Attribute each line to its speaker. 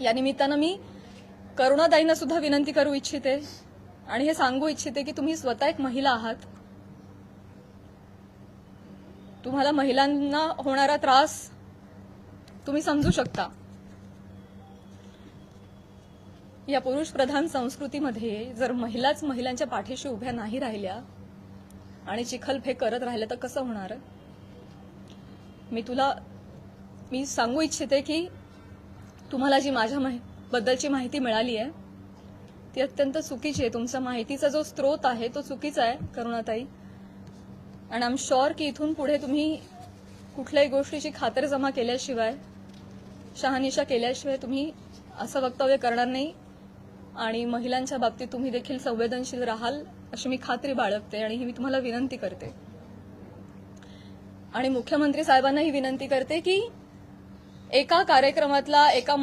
Speaker 1: या निमित्तानं मी करुणाताईंना सुद्धा विनंती करू इच्छिते आणि हे सांगू इच्छिते की तुम्ही स्वतः एक महिला आहात. तुम्हाला महिलांना होणारा त्रास तुम्ही समजू शकता. या पुरुष प्रधान संस्कृतीमध्ये जर महिलाच महिलांच्या पाठीशी उभ्या नाही राहिल्या आणि चिखलफेक करत राहिल्या तर कसं होणार? मी सांगू इच्छिते की तुम्हाला जी माझ्या बद्दलची माहिती मिळाली आहे ती अत्यंत चुकीची आहे. तुमचा माहितीचा जो स्रोत आहे तो चुकीचा आहे करुणाताई. आणि आय एम शुअर की इथून पुढे तुम्ही कुठल्याही गोष्टीची खातरजमा केल्याशिवाय, शहानिशा केल्याशिवाय तुम्ही असं वक्तव्य करणार नाही आणि महिलांच्या बाबतीत तुम्ही देखील संवेदनशील राहाल अशी मी खात्री बाळगते आणि ही मी तुम्हाला विनंती करते. आणि मुख्यमंत्री साहेबांना ही विनंती करते की एका कार्यक्रमातला एका